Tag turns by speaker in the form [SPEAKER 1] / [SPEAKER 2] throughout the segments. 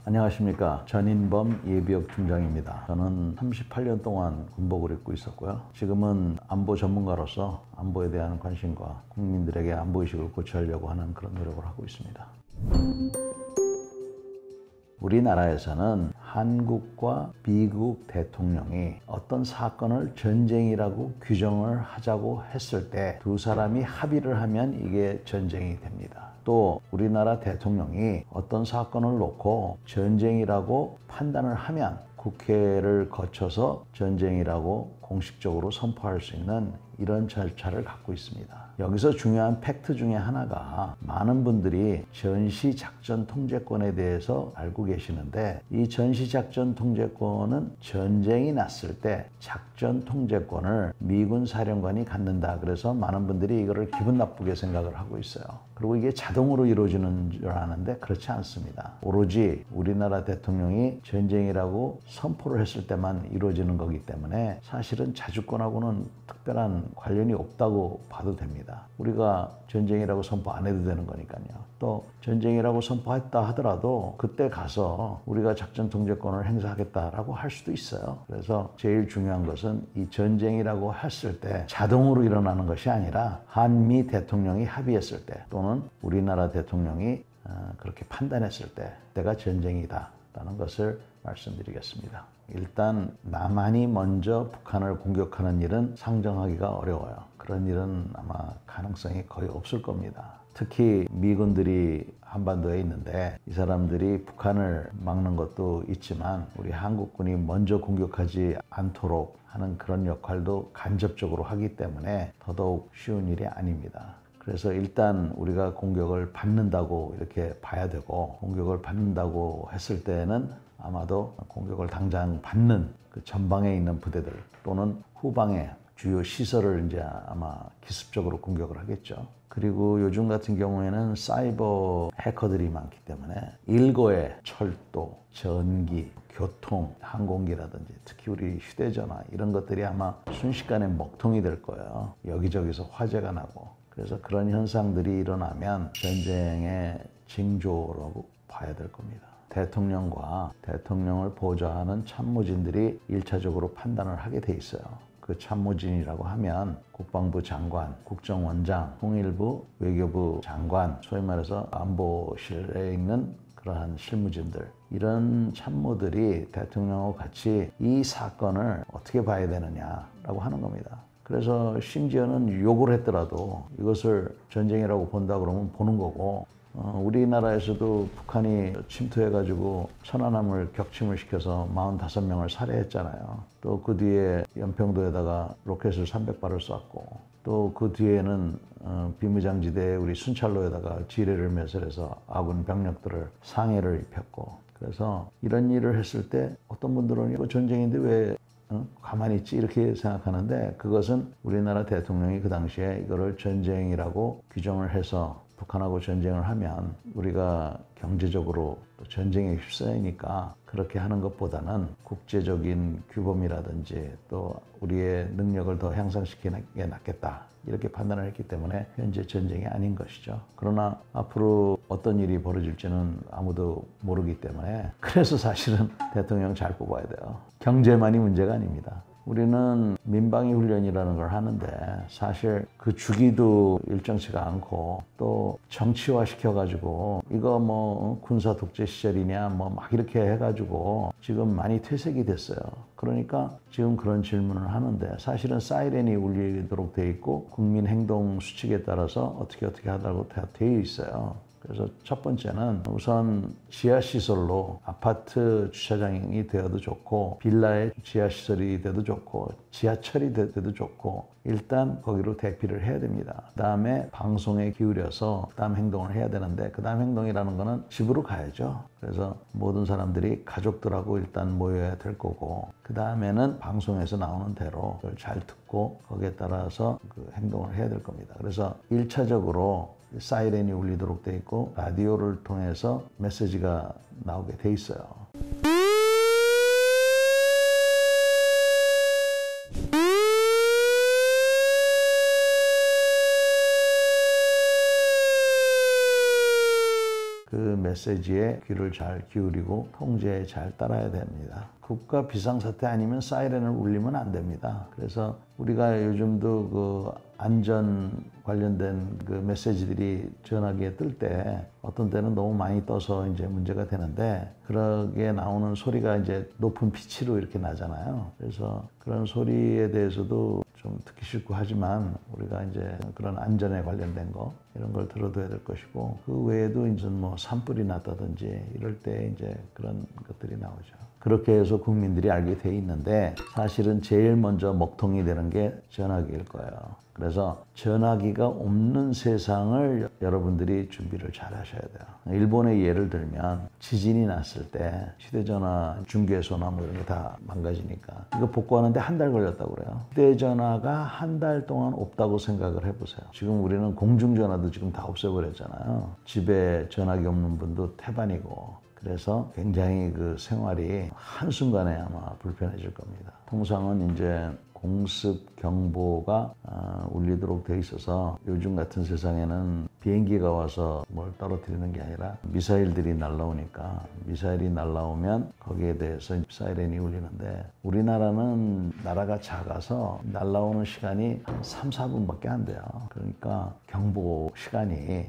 [SPEAKER 1] 안녕하십니까. 전인범 예비역 중장입니다. 저는 38년 동안 군복을 입고 있었고요. 지금은 안보 전문가로서 안보에 대한 관심과 국민들에게 안보의식을 고취하려고 하는 그런 노력을 하고 있습니다. 우리나라에서는 한국과 미국 대통령이 어떤 사건을 전쟁이라고 규정을 하자고 했을 때 두 사람이 합의를 하면 이게 전쟁이 됩니다. 또 우리나라 대통령이 어떤 사건을 놓고 전쟁이라고 판단을 하면 국회를 거쳐서 전쟁이라고 공식적으로 선포할 수 있는 이런 절차를 갖고 있습니다. 여기서 중요한 팩트 중에 하나가 많은 분들이 전시작전 통제권에 대해서 알고 계시는데, 이 전시작전 통제권은 전쟁이 났을 때 작전 통제권을 미군 사령관이 갖는다. 그래서 많은 분들이 이거를 기분 나쁘게 생각을 하고 있어요. 그리고 이게 자동으로 이루어지는 줄 아는데 그렇지 않습니다. 오로지 우리나라 대통령이 전쟁이라고 선포를 했을 때만 이루어지는 거기 때문에 사실은 자주권하고는 특별한 관련이 없다고 봐도 됩니다. 우리가 전쟁이라고 선포 안 해도 되는 거니까요. 또 전쟁이라고 선포했다 하더라도 그때 가서 우리가 작전 통제권을 행사하겠다라고 할 수도 있어요. 그래서 제일 중요한 것은 이 전쟁이라고 했을 때 자동으로 일어나는 것이 아니라 한미 대통령이 합의했을 때 또는 우리나라 대통령이 그렇게 판단했을 때 그때가 전쟁이다라는 것을 말씀드리겠습니다. 일단 남한이 먼저 북한을 공격하는 일은 상정하기가 어려워요. 그런 일은 아마 가능성이 거의 없을 겁니다. 특히 미군들이 한반도에 있는데 이 사람들이 북한을 막는 것도 있지만 우리 한국군이 먼저 공격하지 않도록 하는 그런 역할도 간접적으로 하기 때문에 더더욱 쉬운 일이 아닙니다. 그래서 일단 우리가 공격을 받는다고 이렇게 봐야 되고, 공격을 받는다고 했을 때는 아마도 공격을 당장 받는 그 전방에 있는 부대들 또는 후방에 주요 시설을 이제 아마 기습적으로 공격을 하겠죠. 그리고 요즘 같은 경우에는 사이버 해커들이 많기 때문에 일거에 철도, 전기, 교통, 항공기라든지 특히 우리 휴대전화 이런 것들이 아마 순식간에 먹통이 될 거예요. 여기저기서 화재가 나고. 그래서 그런 현상들이 일어나면 전쟁의 징조라고 봐야 될 겁니다. 대통령과 대통령을 보좌하는 참모진들이 1차적으로 판단을 하게 돼 있어요. 그 참모진이라고 하면 국방부 장관, 국정원장, 통일부, 외교부 장관, 소위 말해서 안보실에 있는 그러한 실무진들, 이런 참모들이 대통령하고 같이 이 사건을 어떻게 봐야 되느냐라고 하는 겁니다. 그래서 심지어는 욕을 했더라도 이것을 전쟁이라고 본다 그러면 보는 거고, 우리나라에서도 북한이 침투해가지고 천안함을 격침을 시켜서 45명을 살해했잖아요. 또 그 뒤에 연평도에다가 로켓을 300발을 쐈고, 또 그 뒤에는 비무장지대에 우리 순찰로에다가 지뢰를 매설해서 아군 병력들을 상해를 입혔고, 그래서 이런 일을 했을 때 어떤 분들은 이거 전쟁인데 왜 가만히 있지 이렇게 생각하는데, 그것은 우리나라 대통령이 그 당시에 이거를 전쟁이라고 규정을 해서 북한하고 전쟁을 하면 우리가 경제적으로 전쟁에 휩싸이니까 그렇게 하는 것보다는 국제적인 규범이라든지 또 우리의 능력을 더 향상시키는 게 낫겠다 이렇게 판단을 했기 때문에 현재 전쟁이 아닌 것이죠. 그러나 앞으로 어떤 일이 벌어질지는 아무도 모르기 때문에, 그래서 사실은 대통령 잘 뽑아야 돼요. 경제만이 문제가 아닙니다. 우리는 민방위 훈련이라는 걸 하는데 사실 그 주기도 일정치가 않고 또 정치화 시켜가지고 이거 뭐 군사 독재 시절이냐 뭐 막 이렇게 해가지고 지금 많이 퇴색이 됐어요. 그러니까 지금 그런 질문을 하는데 사실은 사이렌이 울리도록 돼 있고 국민 행동 수칙에 따라서 어떻게 하다고 되어 있어요. 그래서 첫 번째는 우선 지하시설로 아파트 주차장이 되어도 좋고 빌라의 지하시설이 돼도 좋고 지하철이 돼도 좋고 일단 거기로 대피를 해야 됩니다. 그 다음에 방송에 기울여서 그 다음 행동을 해야 되는데, 그 다음 행동이라는 거는 집으로 가야죠. 그래서 모든 사람들이 가족들하고 일단 모여야 될 거고, 그 다음에는 방송에서 나오는 대로 그걸 잘 듣고 거기에 따라서 그 행동을 해야 될 겁니다. 그래서 1차적으로 사이렌이 울리도록 돼 있고 라디오를 통해서 메시지가 나오게 돼 있어요. 그 메시지에 귀를 잘 기울이고 통제에 잘 따라야 됩니다. 국가 비상사태 아니면 사이렌을 울리면 안 됩니다. 그래서 우리가 요즘도 그 안전 관련된 그 메시지들이 전화기에 뜰 때 어떤 때는 너무 많이 떠서 이제 문제가 되는데 그러게 나오는 소리가 이제 높은 피치로 이렇게 나잖아요. 그래서 그런 소리에 대해서도 좀 듣기 싫고 하지만 우리가 이제 그런 안전에 관련된 거 이런 걸 들어둬야 될 것이고 그 외에도 이제 뭐 산불이 났다든지 이럴 때 이제 그런 것들이 나오죠. 그렇게 해서 국민들이 알게 돼 있는데 사실은 제일 먼저 먹통이 되는 게 전화기일 거예요. 그래서 전화기가 없는 세상을 여러분들이 준비를 잘 하셔야 돼요. 일본의 예를 들면 지진이 났을 때 휴대전화 중개소나 뭐 이런 거 다 망가지니까 이거 복구하는데 한 달 걸렸다고 그래요. 휴대전화가 한 달 동안 없다고 생각을 해보세요. 지금 우리는 공중전화도 지금 다 없애버렸잖아요. 집에 전화기 없는 분도 태반이고 그래서 굉장히 그 생활이 한순간에 아마 불편해질 겁니다. 통상은 이제 공습 경보가 울리도록 돼 있어서 요즘 같은 세상에는 비행기가 와서 뭘 떨어뜨리는 게 아니라 미사일들이 날라오니까 미사일이 날라오면 거기에 대해서 사이렌이 울리는데 우리나라는 나라가 작아서 날라오는 시간이 한 3, 4분밖에 안 돼요. 그러니까 경보 시간이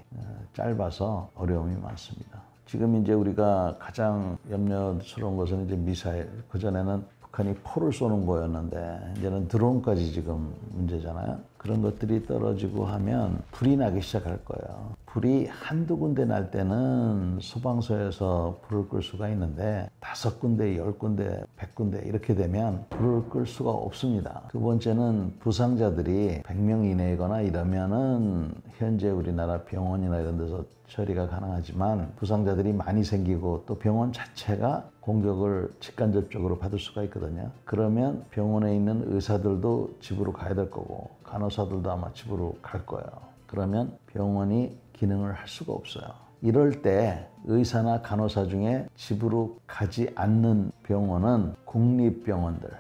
[SPEAKER 1] 짧아서 어려움이 많습니다. 지금 이제 우리가 가장 염려스러운 것은 이제 미사일. 그전에는 북한이 포를 쏘는 거였는데 이제는 드론까지 지금 문제잖아요. 그런 것들이 떨어지고 하면 불이 나기 시작할 거예요. 불이 한두 군데 날 때는 소방서에서 불을 끌 수가 있는데 5군데, 10군데, 100군데 이렇게 되면 불을 끌 수가 없습니다. 두 번째는 부상자들이 100명 이내거나 이러면은 현재 우리나라 병원이나 이런 데서 처리가 가능하지만 부상자들이 많이 생기고 또 병원 자체가 공격을 직간접적으로 받을 수가 있거든요. 그러면 병원에 있는 의사들도 집으로 가야 될 거고 간호사들도 아마 집으로 갈 거예요. 그러면 병원이 기능을 할 수가 없어요. 이럴 때 의사나 간호사 중에 집으로 가지 않는 병원은 국립병원들,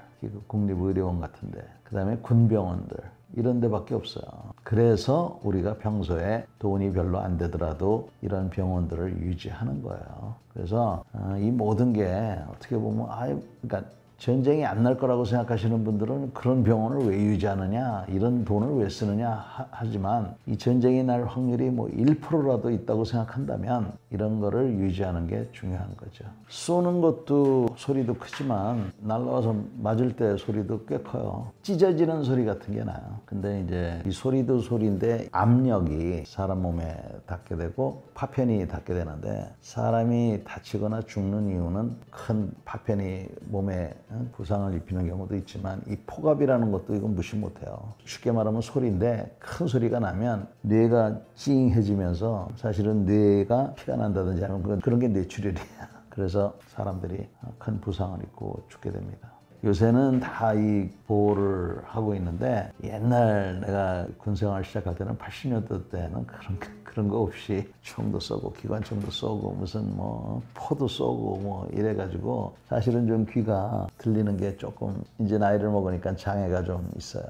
[SPEAKER 1] 국립의료원 같은데, 그 다음에 군병원들 이런 데밖에 없어요. 그래서 우리가 평소에 돈이 별로 안 되더라도 이런 병원들을 유지하는 거예요. 그래서 이 모든 게 어떻게 보면 그러니까 전쟁이 안 날 거라고 생각하시는 분들은 그런 병원을 왜 유지하느냐, 이런 돈을 왜 쓰느냐 하지만 이 전쟁이 날 확률이 뭐 1%라도 있다고 생각한다면 이런 거를 유지하는 게 중요한 거죠. 쏘는 것도 소리도 크지만 날라와서 맞을 때 소리도 꽤 커요. 찢어지는 소리 같은 게 나요. 근데 이제 이 소리도 소리인데 압력이 사람 몸에 닿게 되고 파편이 닿게 되는데 사람이 다치거나 죽는 이유는 큰 파편이 몸에 부상을 입히는 경우도 있지만 이 폭압이라는 것도 이건 무시 못해요. 쉽게 말하면 소리인데 큰 소리가 나면 뇌가 찡해지면서 사실은 뇌가 피가 난다든지 하면 그런 게 뇌출혈이야. 그래서 사람들이 큰 부상을 입고 죽게 됩니다. 요새는 다 이 보호를 하고 있는데 옛날 내가 군생활 시작할 때는 80년대 때는 그런 거 없이 총도 쏘고 기관총도 쏘고 무슨 뭐 포도 쏘고 뭐 이래가지고 사실은 좀 귀가 들리는 게 조금 이제 나이를 먹으니까 장애가 좀 있어요.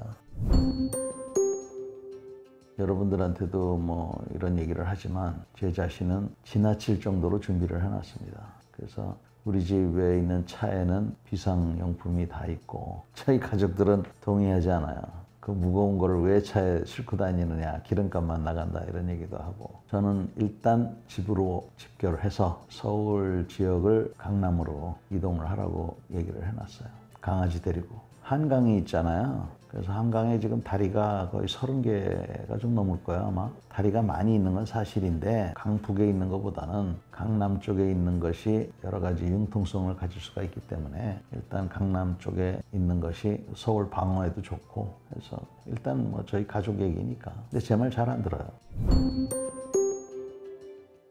[SPEAKER 1] 여러분들한테도 뭐 이런 얘기를 하지만 제 자신은 지나칠 정도로 준비를 해놨습니다. 그래서 우리 집에 있는 차에는 비상용품이 다 있고 저희 가족들은 동의하지 않아요. 그 무거운 거를 왜 차에 싣고 다니느냐, 기름값만 나간다 이런 얘기도 하고 저는 일단 집으로 집결을 해서 서울 지역을 강남으로 이동을 하라고 얘기를 해놨어요. 강아지 데리고. 한강이 있잖아요. 그래서 한강에 지금 다리가 거의 30개가 좀 넘을 거예요, 아마. 다리가 많이 있는 건 사실인데 강북에 있는 것보다는 강남 쪽에 있는 것이 여러 가지 융통성을 가질 수가 있기 때문에 일단 강남 쪽에 있는 것이 서울 방어에도 좋고 그래서 일단 뭐 저희 가족 얘기니까. 근데 제 말 잘 안 들어요.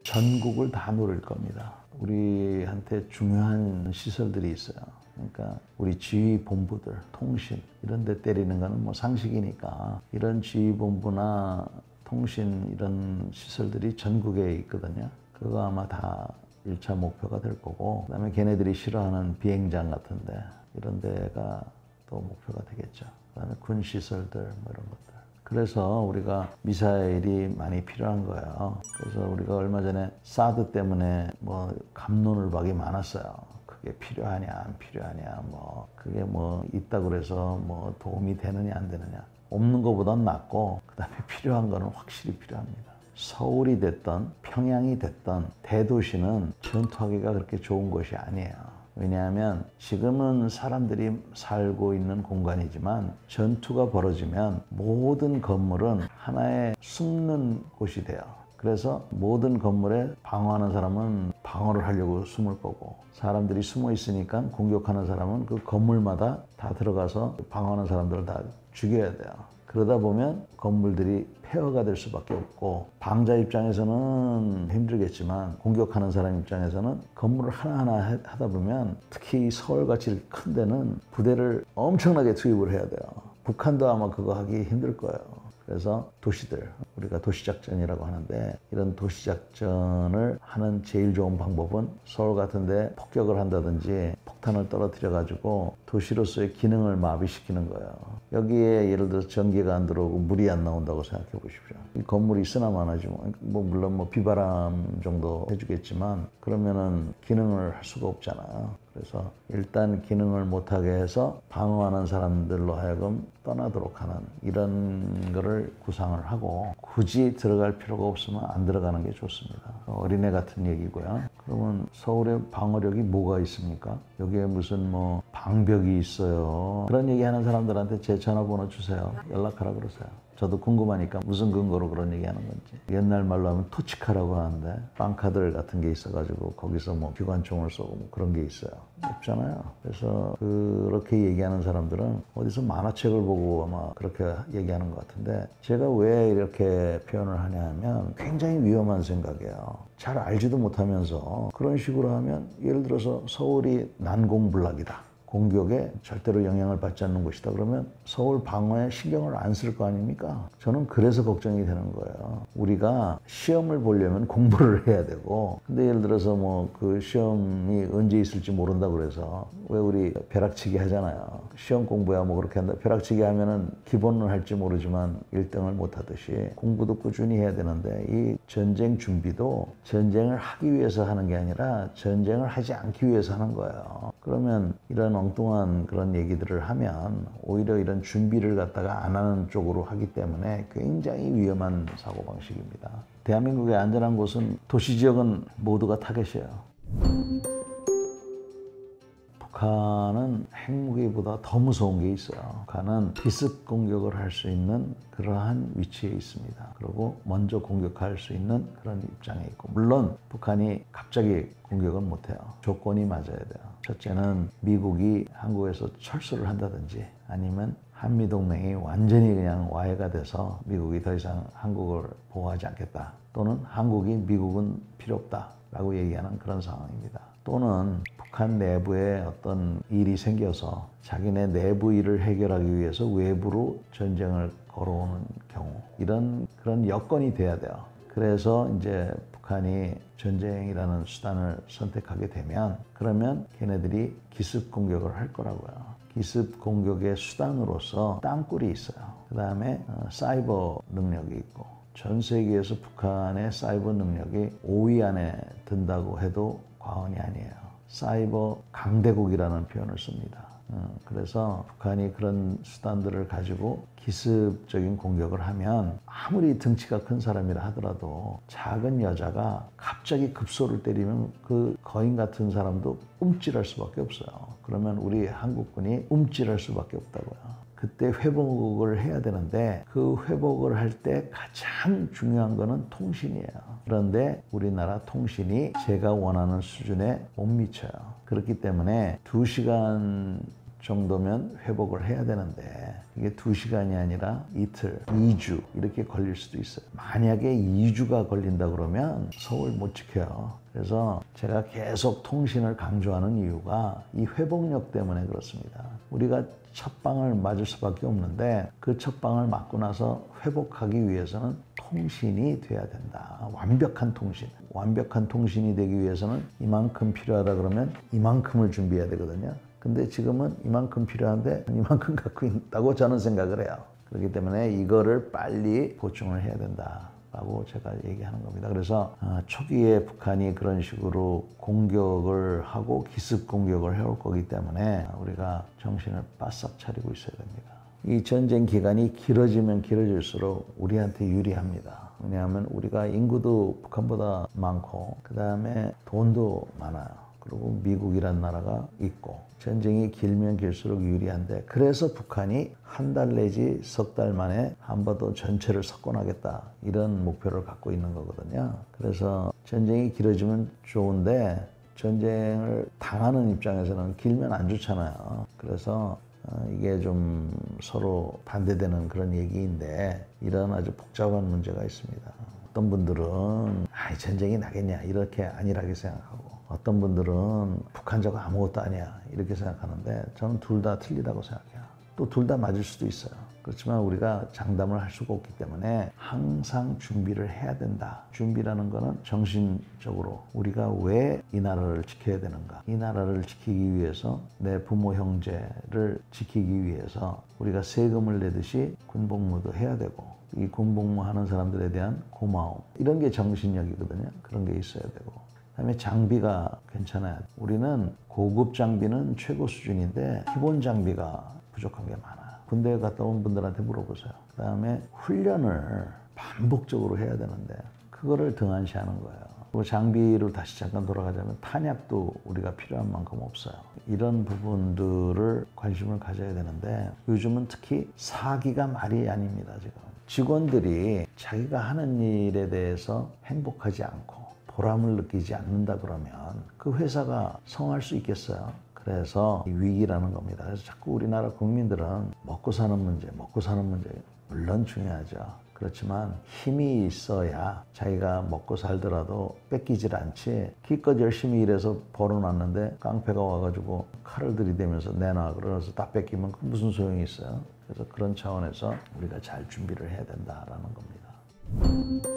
[SPEAKER 1] 전국을 다 노릴 겁니다. 우리한테 중요한 시설들이 있어요. 그러니까 우리 지휘본부들, 통신 이런 데 때리는 거는 뭐 상식이니까 이런 지휘본부나 통신 이런 시설들이 전국에 있거든요. 그거 아마 다 1차 목표가 될 거고 그다음에 걔네들이 싫어하는 비행장 같은데 이런 데가 또 목표가 되겠죠. 그다음에 군 시설들 뭐 이런 것들. 그래서 우리가 미사일이 많이 필요한 거예요. 그래서 우리가 얼마 전에 사드 때문에 뭐 갑론을박이 많았어요. 그게 필요하냐 안 필요하냐 뭐 그게 뭐 있다고 그래서 뭐 도움이 되느냐 안 되느냐. 없는 것보단 낫고 그다음에 필요한 거는 확실히 필요합니다. 서울이 됐던 평양이 됐던 대도시는 전투하기가 그렇게 좋은 곳이 아니에요. 왜냐하면 지금은 사람들이 살고 있는 공간이지만 전투가 벌어지면 모든 건물은 하나의 숨는 곳이 돼요. 그래서 모든 건물에 방어하는 사람은 방어를 하려고 숨을 거고 사람들이 숨어 있으니까 공격하는 사람은 그 건물마다 다 들어가서 방어하는 사람들을 다 죽여야 돼요. 그러다 보면 건물들이 폐허가 될 수밖에 없고 방자 입장에서는 힘들겠지만 공격하는 사람 입장에서는 건물을 하나하나 하다 보면 특히 서울같이 큰 데는 부대를 엄청나게 투입을 해야 돼요. 북한도 아마 그거 하기 힘들 거예요. 그래서 도시들, 우리가 도시작전이라고 하는데 이런 도시작전을 하는 제일 좋은 방법은 서울 같은 데 폭격을 한다든지 폭탄을 떨어뜨려 가지고 도시로서의 기능을 마비시키는 거예요. 여기에 예를 들어서 전기가 안 들어오고 물이 안 나온다고 생각해 보십시오. 이 건물이 있으나 마나지 뭐 물론 뭐 비바람 정도 해주겠지만 그러면은 기능을 할 수가 없잖아요. 그래서 일단 기능을 못하게 해서 방어하는 사람들로 하여금 떠나도록 하는 이런 거를 구상을 하고 굳이 들어갈 필요가 없으면 안 들어가는 게 좋습니다. 어린애 같은 얘기고요. 그러면 서울에 방어력이 뭐가 있습니까? 여기에 무슨 뭐 방벽이 있어요. 그런 얘기하는 사람들한테 제 전화번호 주세요. 연락하라 그러세요. 저도 궁금하니까 무슨 근거로 그런 얘기하는 건지. 옛날 말로 하면 토치카라고 하는데 빵카들 같은 게 있어가지고 거기서 뭐 기관총을 쏘고 뭐 그런 게 있어요. 없잖아요. 그래서 그렇게 얘기하는 사람들은 어디서 만화책을 보고 아마 그렇게 얘기하는 것 같은데 제가 왜 이렇게 표현을 하냐 하면 굉장히 위험한 생각이에요. 잘 알지도 못하면서 그런 식으로 하면 예를 들어서 서울이 난공불락이다. 공격에 절대로 영향을 받지 않는 곳이다. 그러면 서울 방어에 신경을 안 쓸 거 아닙니까? 저는 그래서 걱정이 되는 거예요. 우리가 시험을 보려면 공부를 해야 되고 근데 예를 들어서 뭐 그 시험이 언제 있을지 모른다 그래서 왜 우리 벼락치기 하잖아요. 시험 공부야 뭐 그렇게 한다. 벼락치기 하면은 기본은 할지 모르지만 1등을 못 하듯이 공부도 꾸준히 해야 되는데 이 전쟁 준비도 전쟁을 하기 위해서 하는 게 아니라 전쟁을 하지 않기 위해서 하는 거예요. 그러면 이런 엉뚱한 그런 얘기들을 하면 오히려 이런 준비를 갖다가 안 하는 쪽으로 하기 때문에 굉장히 위험한 사고방식입니다. 대한민국의 안전한 곳은 도시지역은 모두가 타겟이에요. 북한은 핵무기보다 더 무서운 게 있어요. 북한은 기습 공격을 할 수 있는 그러한 위치에 있습니다. 그리고 먼저 공격할 수 있는 그런 입장에 있고 물론 북한이 갑자기 공격은 못해요. 조건이 맞아야 돼요. 첫째는 미국이 한국에서 철수를 한다든지 아니면 한미동맹이 완전히 그냥 와해가 돼서 미국이 더 이상 한국을 보호하지 않겠다. 또는 한국이 미국은 필요 없다라고 얘기하는 그런 상황입니다. 또는 북한 내부에 어떤 일이 생겨서 자기네 내부 일을 해결하기 위해서 외부로 전쟁을 걸어오는 경우 이런 그런 여건이 돼야 돼요. 그래서 이제 북한이 전쟁이라는 수단을 선택하게 되면 그러면 걔네들이 기습 공격을 할 거라고요. 기습 공격의 수단으로서 땅굴이 있어요. 그 다음에 사이버 능력이 있고 전 세계에서 북한의 사이버 능력이 5위 안에 든다고 해도 과언이 아니에요. 사이버 강대국이라는 표현을 씁니다. 그래서 북한이 그런 수단들을 가지고 기습적인 공격을 하면 아무리 등치가 큰 사람이라 하더라도 작은 여자가 갑자기 급소를 때리면 그 거인 같은 사람도 움찔할 수밖에 없어요. 그러면 우리 한국군이 움찔할 수밖에 없다고요. 그때 회복을 해야 되는데 그 회복을 할 때 가장 중요한 거는 통신이에요. 그런데 우리나라 통신이 제가 원하는 수준에 못 미쳐요. 그렇기 때문에 2시간 정도면 회복을 해야 되는데 이게 2시간이 아니라 이틀, 2주 이렇게 걸릴 수도 있어요. 만약에 2주가 걸린다 그러면 서울 못 지켜요. 그래서 제가 계속 통신을 강조하는 이유가 이 회복력 때문에 그렇습니다. 우리가 첫 방을 맞을 수밖에 없는데 그 첫 방을 맞고 나서 회복하기 위해서는 통신이 돼야 된다. 완벽한 통신. 완벽한 통신이 되기 위해서는 이만큼 필요하다 그러면 이만큼을 준비해야 되거든요. 근데 지금은 이만큼 필요한데 이만큼 갖고 있다고 저는 생각을 해요. 그렇기 때문에 이거를 빨리 보충을 해야 된다라고 제가 얘기하는 겁니다. 그래서 초기에 북한이 그런 식으로 공격을 하고 기습 공격을 해올 거기 때문에 우리가 정신을 바싹 차리고 있어야 됩니다. 이 전쟁 기간이 길어지면 길어질수록 우리한테 유리합니다. 왜냐하면 우리가 인구도 북한보다 많고 그 다음에 돈도 많아요. 그리고 미국이란 나라가 있고 전쟁이 길면 길수록 유리한데 그래서 북한이 한 달 내지 석 달 만에 한반도 전체를 석권하겠다 이런 목표를 갖고 있는 거거든요. 그래서 전쟁이 길어지면 좋은데 전쟁을 당하는 입장에서는 길면 안 좋잖아요. 그래서 이게 좀 서로 반대되는 그런 얘기인데 이런 아주 복잡한 문제가 있습니다. 어떤 분들은 전쟁이 나겠냐 이렇게 안일하게 생각하고 어떤 분들은 북한 저거 아무것도 아니야 이렇게 생각하는데 저는 둘 다 틀리다고 생각해요. 또 둘 다 맞을 수도 있어요. 그렇지만 우리가 장담을 할 수가 없기 때문에 항상 준비를 해야 된다. 준비라는 거는 정신적으로 우리가 왜 이 나라를 지켜야 되는가. 이 나라를 지키기 위해서 내 부모 형제를 지키기 위해서 우리가 세금을 내듯이 군복무도 해야 되고 이 군복무하는 사람들에 대한 고마움 이런 게 정신력이거든요. 그런 게 있어야 되고 그다음에 장비가 괜찮아야 돼. 우리는 고급 장비는 최고 수준인데 기본 장비가 부족한 게 많아요. 군대에 갔다 온 분들한테 물어보세요. 그 다음에 훈련을 반복적으로 해야 되는데 그거를 등한시하는 거예요. 그리고 장비를 다시 잠깐 돌아가자면 탄약도 우리가 필요한 만큼 없어요. 이런 부분들을 관심을 가져야 되는데 요즘은 특히 사기가 말이 아닙니다. 지금 직원들이 자기가 하는 일에 대해서 행복하지 않고 보람을 느끼지 않는다 그러면 그 회사가 성할 수 있겠어요? 그래서 위기라는 겁니다. 그래서 자꾸 우리나라 국민들은 먹고 사는 문제 물론 중요하죠. 그렇지만 힘이 있어야 자기가 먹고 살더라도 뺏기질 않지 기껏 열심히 일해서 벌어놨는데 깡패가 와가지고 칼을 들이대면서 내놔 그러면서 다 뺏기면 무슨 소용이 있어요. 그래서 그런 차원에서 우리가 잘 준비를 해야 된다라는 겁니다.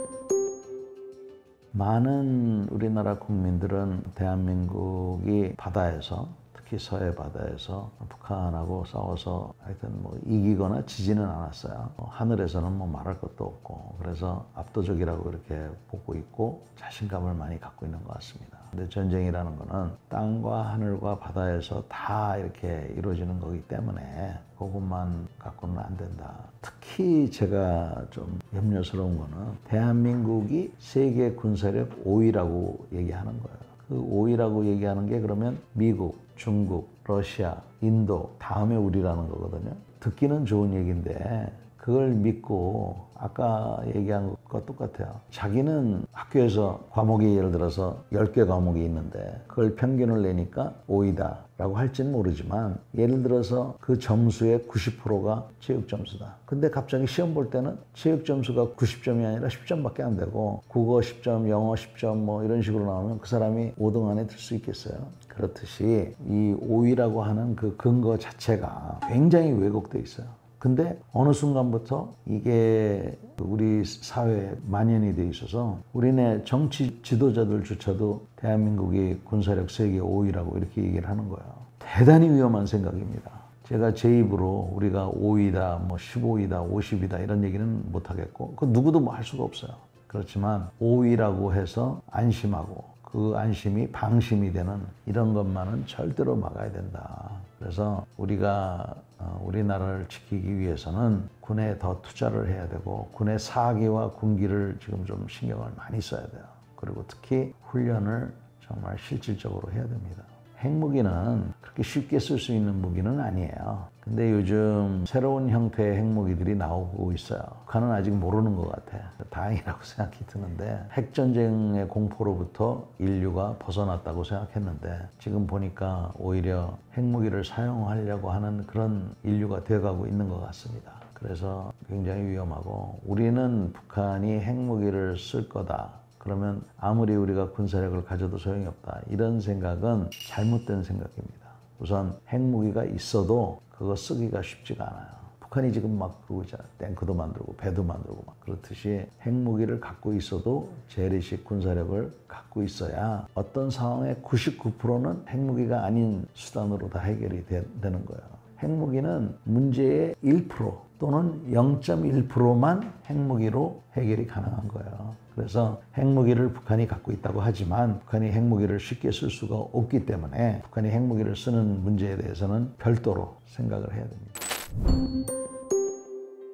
[SPEAKER 1] 많은 우리나라 국민들은 대한민국이 바다에서 특히 서해 바다에서 북한하고 싸워서 하여튼 뭐 이기거나 지지는 않았어요. 하늘에서는 뭐 말할 것도 없고 그래서 압도적이라고 이렇게 보고 있고 자신감을 많이 갖고 있는 것 같습니다. 근데 전쟁이라는 거는 땅과 하늘과 바다에서 다 이렇게 이루어지는 거기 때문에 그것만 갖고는 안 된다. 특히 제가 좀 염려스러운 거는 대한민국이 세계 군사력 5위라고 얘기하는 거예요. 그 5위라고 얘기하는 게 그러면 미국, 중국, 러시아, 인도 다음에 우리라는 거거든요. 듣기는 좋은 얘기인데 그걸 믿고 아까 얘기한 것과 똑같아요. 자기는 학교에서 과목이 예를 들어서 10개 과목이 있는데 그걸 평균을 내니까 5위다 라고 할지는 모르지만 예를 들어서 그 점수의 90%가 체육 점수다. 근데 갑자기 시험 볼 때는 체육 점수가 90점이 아니라 10점밖에 안 되고 국어 10점, 영어 10점 뭐 이런 식으로 나오면 그 사람이 5등 안에 들 수 있겠어요? 그렇듯이 이 5위라고 하는 그 근거 자체가 굉장히 왜곡돼 있어요. 근데 어느 순간부터 이게 우리 사회에 만연이 돼 있어서 우리네 정치 지도자들조차도 대한민국이 군사력 세계 5위라고 이렇게 얘기를 하는 거예요. 대단히 위험한 생각입니다. 제가 제 입으로 우리가 5위다, 뭐 15위다, 50위다 이런 얘기는 못 하겠고 그 누구도 뭐 할 수가 없어요. 그렇지만 5위라고 해서 안심하고 그 안심이 방심이 되는 이런 것만은 절대로 막아야 된다. 그래서 우리가 우리나라를 지키기 위해서는 군에 더 투자를 해야 되고 군의 사기와 군기를 지금 좀 신경을 많이 써야 돼요. 그리고 특히 훈련을 정말 실질적으로 해야 됩니다. 핵무기는 그렇게 쉽게 쓸 수 있는 무기는 아니에요. 근데 요즘 새로운 형태의 핵무기들이 나오고 있어요. 북한은 아직 모르는 것 같아요. 다행이라고 생각이 드는데 핵전쟁의 공포로부터 인류가 벗어났다고 생각했는데 지금 보니까 오히려 핵무기를 사용하려고 하는 그런 인류가 되어가고 있는 것 같습니다. 그래서 굉장히 위험하고 우리는 북한이 핵무기를 쓸 거다. 그러면 아무리 우리가 군사력을 가져도 소용이 없다. 이런 생각은 잘못된 생각입니다. 우선 핵무기가 있어도 그거 쓰기가 쉽지가 않아요. 북한이 지금 막 그러고 있잖아요. 탱크도 만들고 배도 만들고 막 그렇듯이 핵무기를 갖고 있어도 재래식 군사력을 갖고 있어야 어떤 상황의 99%는 핵무기가 아닌 수단으로 다 해결이 되는 거예요. 핵무기는 문제의 1% 또는 0.1%만 핵무기로 해결이 가능한 거예요. 그래서 핵무기를 북한이 갖고 있다고 하지만 북한이 핵무기를 쉽게 쓸 수가 없기 때문에 북한이 핵무기를 쓰는 문제에 대해서는 별도로 생각을 해야 됩니다.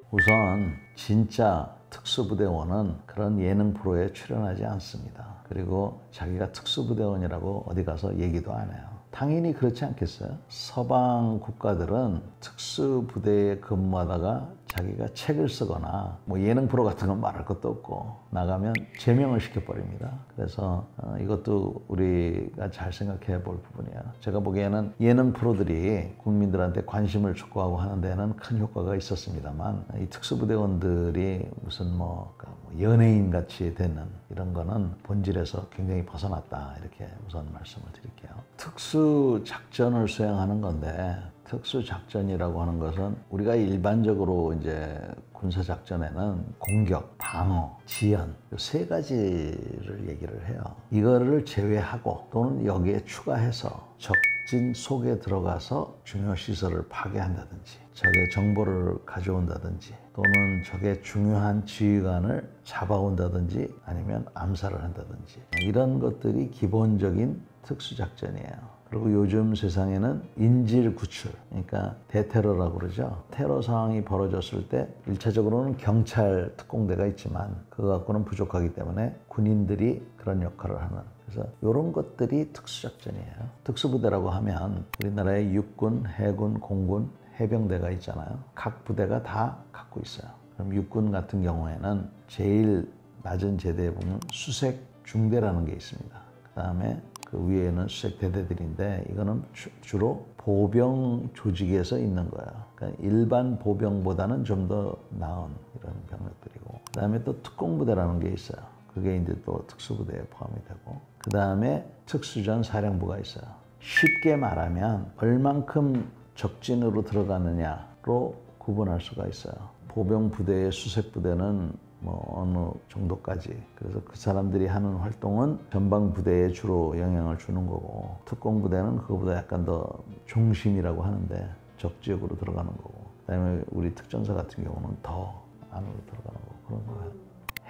[SPEAKER 1] 우선 진짜 특수부대원은 그런 예능 프로에 출연하지 않습니다. 그리고 자기가 특수부대원이라고 어디 가서 얘기도 안 해요. 당연히 그렇지 않겠어요? 서방 국가들은 특수부대에 근무하다가 자기가 책을 쓰거나 뭐 예능 프로 같은 건 말할 것도 없고 나가면 제명을 시켜버립니다. 그래서 이것도 우리가 잘 생각해 볼 부분이에요. 제가 보기에는 예능 프로들이 국민들한테 관심을 촉구하고 하는 데는 큰 효과가 있었습니다만 이 특수부대원들이 무슨 뭐 연예인 같이 되는 이런 거는 본질에서 굉장히 벗어났다, 이렇게 우선 말씀을 드릴게요. 특수작전을 수행하는 건데 특수작전이라고 하는 것은 우리가 일반적으로 이제 군사작전에는 공격, 방어, 지연 이 세 가지를 얘기를 해요. 이거를 제외하고 또는 여기에 추가해서 적진 속에 들어가서 중요 시설을 파괴한다든지 적의 정보를 가져온다든지 또는 적의 중요한 지휘관을 잡아온다든지 아니면 암살을 한다든지 이런 것들이 기본적인 특수작전이에요. 그리고 요즘 세상에는 인질 구출, 그러니까 대테러라고 그러죠. 테러 상황이 벌어졌을 때 1차적으로는 경찰 특공대가 있지만 그거 갖고는 부족하기 때문에 군인들이 그런 역할을 하는, 그래서 이런 것들이 특수작전이에요. 특수부대라고 하면 우리나라의 육군, 해군, 공군, 해병대가 있잖아요. 각 부대가 다 갖고 있어요. 그럼 육군 같은 경우에는 제일 낮은 제대에 보면 수색중대라는 게 있습니다. 그 다음에 그 위에는 수색대대들인데 이거는 주로 보병 조직에서 있는 거예요. 그러니까 일반 보병보다는 좀 더 나은 이런 병력들이고, 그 다음에 또 특공부대라는 게 있어요. 그게 이제 또 특수부대에 포함이 되고, 그 다음에 특수전 사령부가 있어요. 쉽게 말하면 얼만큼 적진으로 들어가느냐로 구분할 수가 있어요. 보병부대의 수색부대는 뭐 어느 정도까지, 그래서 그 사람들이 하는 활동은 전방부대에 주로 영향을 주는 거고, 특공부대는 그거보다 약간 더 중심이라고 하는데 적지역으로 들어가는 거고, 그다음에 우리 특전사 같은 경우는 더 안으로 들어가는 거고 그런 거예요.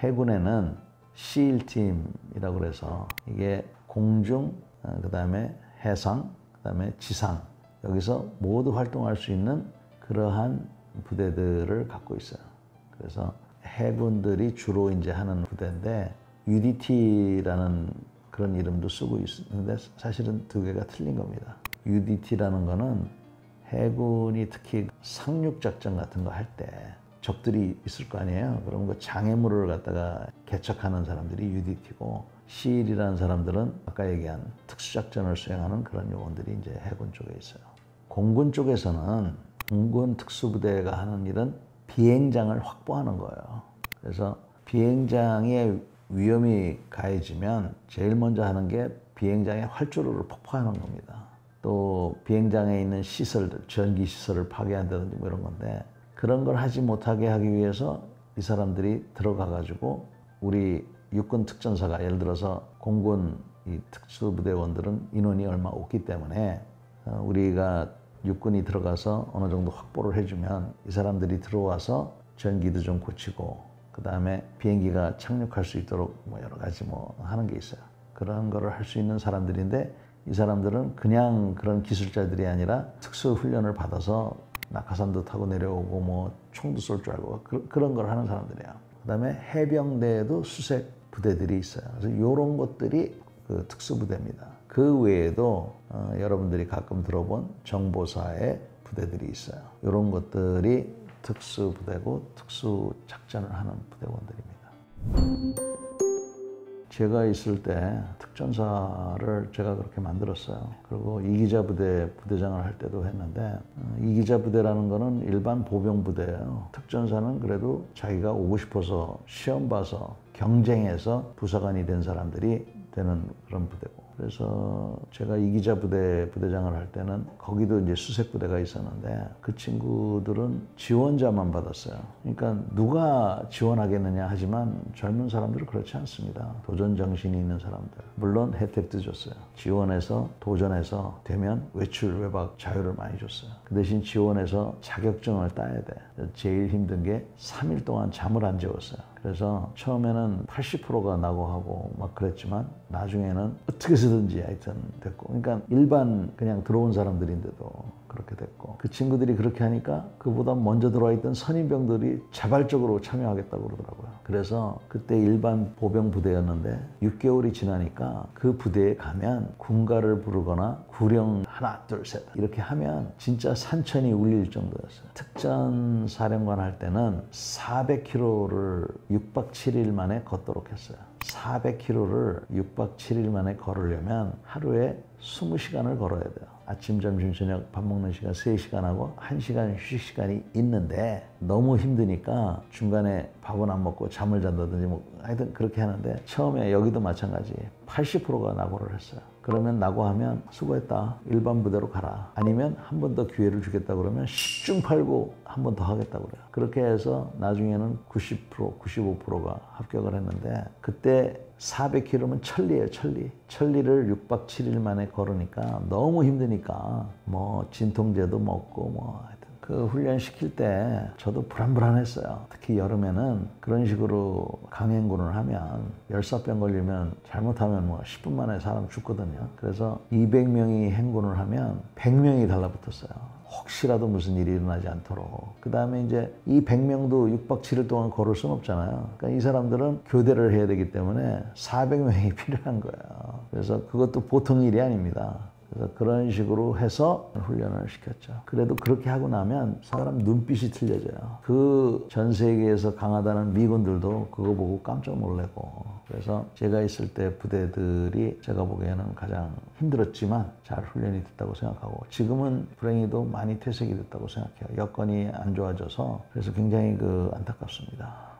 [SPEAKER 1] 해군에는 SEAL팀이라고 그래서 이게 공중, 그다음에 해상, 그다음에 지상, 여기서 모두 활동할 수 있는 그러한 부대들을 갖고 있어요. 그래서 해군들이 주로 이제 하는 부대인데 UDT라는 그런 이름도 쓰고 있는데 사실은 두 개가 틀린 겁니다. UDT라는 거는 해군이 특히 상륙작전 같은 거 할 때 적들이 있을 거 아니에요. 그럼 그 장애물을 갖다가 개척하는 사람들이 UDT고, SEAL이라는 사람들은 아까 얘기한 특수작전을 수행하는 그런 요원들이 이제 해군 쪽에 있어요. 공군 쪽에서는 공군 특수부대가 하는 일은 비행장을 확보하는 거예요. 그래서 비행장에 위험이 가해지면 제일 먼저 하는 게 비행장의 활주로를 폭파하는 겁니다. 또 비행장에 있는 시설들, 전기 시설을 파괴한다든지 뭐 이런 건데, 그런 걸 하지 못하게 하기 위해서 이 사람들이 들어가 가지고 우리 육군 특전사가, 예를 들어서 공군 이 특수부대원들은 인원이 얼마 없기 때문에 우리가 육군이 들어가서 어느 정도 확보를 해주면 이 사람들이 들어와서 전기도 좀 고치고, 그 다음에 비행기가 착륙할 수 있도록 뭐 여러 가지 뭐 하는 게 있어요. 그런 거를 할 수 있는 사람들인데, 이 사람들은 그냥 그런 기술자들이 아니라 특수 훈련을 받아서 낙하산도 타고 내려오고 뭐 총도 쏠 줄 알고 그런 걸 하는 사람들이에요. 그 다음에 해병대에도 수색 부대들이 있어요. 그래서 이런 것들이 그 특수부대입니다. 그 외에도 여러분들이 가끔 들어본 정보사의 부대들이 있어요. 이런 것들이 특수부대고 특수작전을 하는 부대원들입니다. 제가 있을 때 특전사를 제가 그렇게 만들었어요. 그리고 이기자 부대 부대장을 할 때도 했는데, 이기자 부대라는 거는 일반 보병 부대예요. 특전사는 그래도 자기가 오고 싶어서 시험 봐서 경쟁해서 부사관이 된 사람들이 되는 그런 부대고, 그래서 제가 이기자 부대장을 할 때는 거기도 이제 수색 부대가 있었는데 그 친구들은 지원자만 받았어요. 그러니까 누가 지원하겠느냐 하지만 젊은 사람들은 그렇지 않습니다. 도전 정신이 있는 사람들. 물론 혜택도 줬어요. 지원해서 도전해서 되면 외출, 외박, 자유를 많이 줬어요. 그 대신 지원해서 자격증을 따야 돼. 제일 힘든 게 3일 동안 잠을 안 재웠어요. 그래서 처음에는 80%가 나고 하고 막 그랬지만 나중에는 어떻게 해서든지 하여튼 됐고, 그러니까 일반 그냥 들어온 사람들인데도 그렇게 됐고, 그 친구들이 그렇게 하니까 그보다 먼저 들어와 있던 선임병들이 자발적으로 참여하겠다고 그러더라고요. 그래서 그때 일반 보병 부대였는데 6개월이 지나니까 그 부대에 가면 군가를 부르거나 구령 하나 둘 셋 이렇게 하면 진짜 산천이 울릴 정도였어요. 특전 사령관 할 때는 400km를 6박 7일 만에 걷도록 했어요. 400km를 6박 7일 만에 걸으려면 하루에 20시간을 걸어야 돼요. 아침, 점심, 저녁 밥 먹는 시간 3시간하고 1시간 휴식 시간이 있는데 너무 힘드니까 중간에 밥은 안 먹고 잠을 잔다든지 뭐 하여튼 그렇게 하는데 처음에 여기도 마찬가지 80%가 낙오를 했어요. 그러면 낙오하면 수고했다. 일반 부대로 가라. 아니면 한 번 더 기회를 주겠다 그러면 10중 8구 한 번 더 하겠다고 그래요. 그렇게 해서 나중에는 90%, 95%가 합격을 했는데 그때 400km면 천리예요, 천리. 천리를 6박 7일 만에 걸으니까 너무 힘드니까 뭐 진통제도 먹고 뭐 하여튼 그 훈련 시킬 때 저도 불안불안했어요. 특히 여름에는 그런 식으로 강행군을 하면 열사병 걸리면 잘못하면 뭐 10분 만에 사람 죽거든요. 그래서 200명이 행군을 하면 100명이 달라붙었어요. 혹시라도 무슨 일이 일어나지 않도록. 그 다음에 이제 이 100명도 6박 7일 동안 걸을 수는 없잖아요. 그러니까 이 사람들은 교대를 해야 되기 때문에 400명이 필요한 거예요. 그래서 그것도 보통 일이 아닙니다. 그래서 그런 식으로 해서 훈련을 시켰죠. 그래도 그렇게 하고 나면 사람 눈빛이 틀려져요. 그 전 세계에서 강하다는 미군들도 그거 보고 깜짝 놀래고. 그래서 제가 있을 때 부대들이 제가 보기에는 가장 힘들었지만 잘 훈련이 됐다고 생각하고, 지금은 불행히도 많이 퇴색이 됐다고 생각해요. 여건이 안 좋아져서. 그래서 굉장히 안타깝습니다.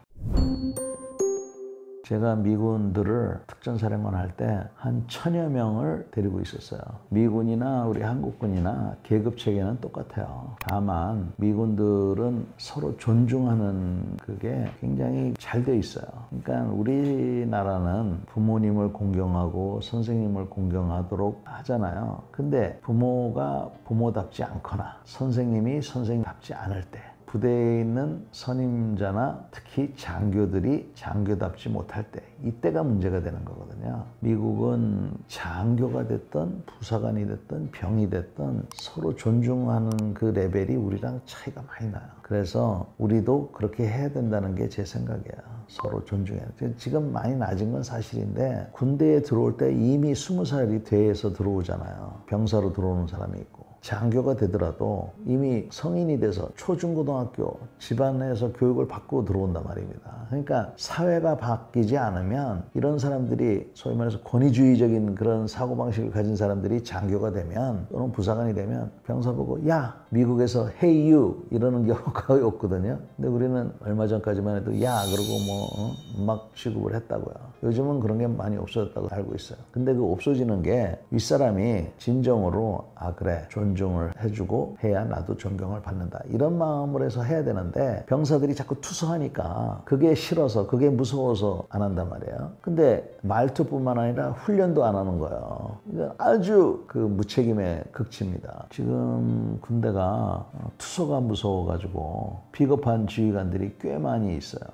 [SPEAKER 1] 제가 미군들을 특전사령관 할 때 한 1000여 명을 데리고 있었어요. 미군이나 우리 한국군이나 계급체계는 똑같아요. 다만 미군들은 서로 존중하는 그게 굉장히 잘 돼 있어요. 그러니까 우리나라는 부모님을 공경하고 선생님을 공경하도록 하잖아요. 근데 부모가 부모답지 않거나 선생님이 선생님답지 않을 때, 부대에 있는 선임자나 특히 장교들이 장교답지 못할 때, 이때가 문제가 되는 거거든요. 미국은 장교가 됐든 부사관이 됐든 병이 됐든 서로 존중하는 그 레벨이 우리랑 차이가 많이 나요. 그래서 우리도 그렇게 해야 된다는 게 제 생각이에요. 서로 존중해야 돼. 지금 많이 낮은 건 사실인데 군대에 들어올 때 이미 20살이 돼서 들어오잖아요. 병사로 들어오는 사람이 있고. 장교가 되더라도 이미 성인이 돼서 초중고등학교 집안에서 교육을 받고 들어온단 말입니다. 그러니까 사회가 바뀌지 않으면 이런 사람들이 소위 말해서 권위주의적인 그런 사고방식을 가진 사람들이 장교가 되면 또는 부사관이 되면 병사 보고 야 미국에서 hey you 이러는 경우가 거의 없거든요. 근데 우리는 얼마 전까지만 해도 야 그러고 막 취급을 했다고요. 요즘은 그런 게 많이 없어졌다고 알고 있어요. 근데 그 없어지는 게 윗사람이 진정으로 아 그래 존중을 해주고 해야 나도 존경을 받는다 이런 마음으로 해서 해야 되는데 병사들이 자꾸 투서하니까 그게 싫어서 그게 무서워서 안 한단 말이에요. 근데 말투뿐만 아니라 훈련도 안 하는 거예요. 아주 무책임의 극치입니다. 지금 군대가 투서가 무서워가지고 비겁한 지휘관들이 꽤 많이 있어요.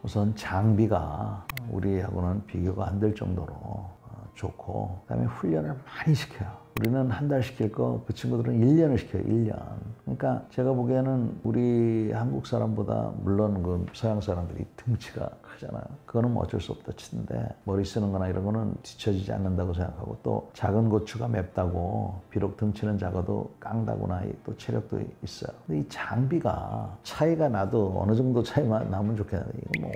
[SPEAKER 1] 우선 장비가 우리하고는 비교가 안 될 정도로 좋고, 그다음에 훈련을 많이 시켜요. 우리는 한 달 시킬 거 그 친구들은 1년을 시켜요. 1년. 그러니까 제가 보기에는 우리 한국 사람보다 물론 그 서양 사람들이 등치가 크잖아요. 그거는 뭐 어쩔 수 없다 치는데 머리 쓰는 거나 이런 거는 뒤처지지 않는다고 생각하고, 또 작은 고추가 맵다고 비록 등치는 작아도 깡다구나 또 체력도 있어요. 근데 이 장비가 차이가 나도 어느 정도 차이만 나면 좋겠는데 이거 뭐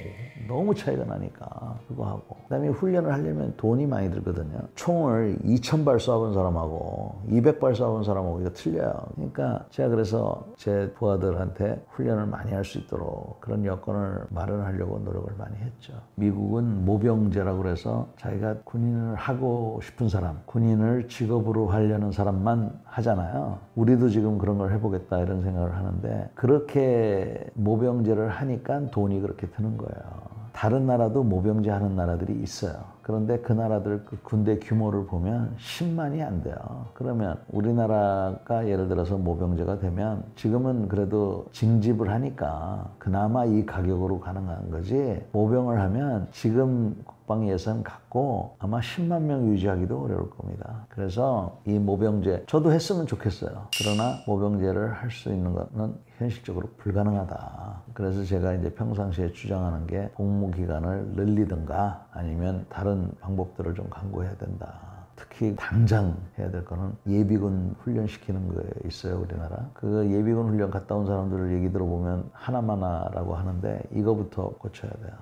[SPEAKER 1] 너무 차이가 나니까 그거 하고, 그다음에 훈련을 하려면 돈이 많이 들거든요. 총을 2000발 쏴본 사람하고 사람하고 200발 싸운 사람하고 이거 틀려요. 그러니까 제가 그래서 제 부하들한테 훈련을 많이 할 수 있도록 그런 여건을 마련하려고 노력을 많이 했죠. 미국은 모병제라고 그래서 자기가 군인을 하고 싶은 사람, 군인을 직업으로 하려는 사람만 하잖아요. 우리도 지금 그런 걸 해보겠다 이런 생각을 하는데 그렇게 모병제를 하니까 돈이 그렇게 드는 거예요. 다른 나라도 모병제 하는 나라들이 있어요. 그런데 그 나라들 그 군대 규모를 보면 10만이 안 돼요. 그러면 우리나라가 예를 들어서 모병제가 되면 지금은 그래도 징집을 하니까 그나마 이 가격으로 가능한 거지, 모병을 하면 지금 국방 예산 갖고 아마 10만 명 유지하기도 어려울 겁니다. 그래서 이 모병제 저도 했으면 좋겠어요. 그러나 모병제를 할 수 있는 것은 현실적으로 불가능하다. 그래서 제가 이제 평상시에 주장하는 게 복무 기간을 늘리든가 아니면 다른 방법들을 좀 강구해야 된다. 특히 당장 해야 될 거는 예비군 훈련시키는 거에 있어요, 우리나라. 그 예비군 훈련 갔다 온 사람들 얘기 들어보면 하나마나라고 하는데 이거부터 고쳐야 돼요.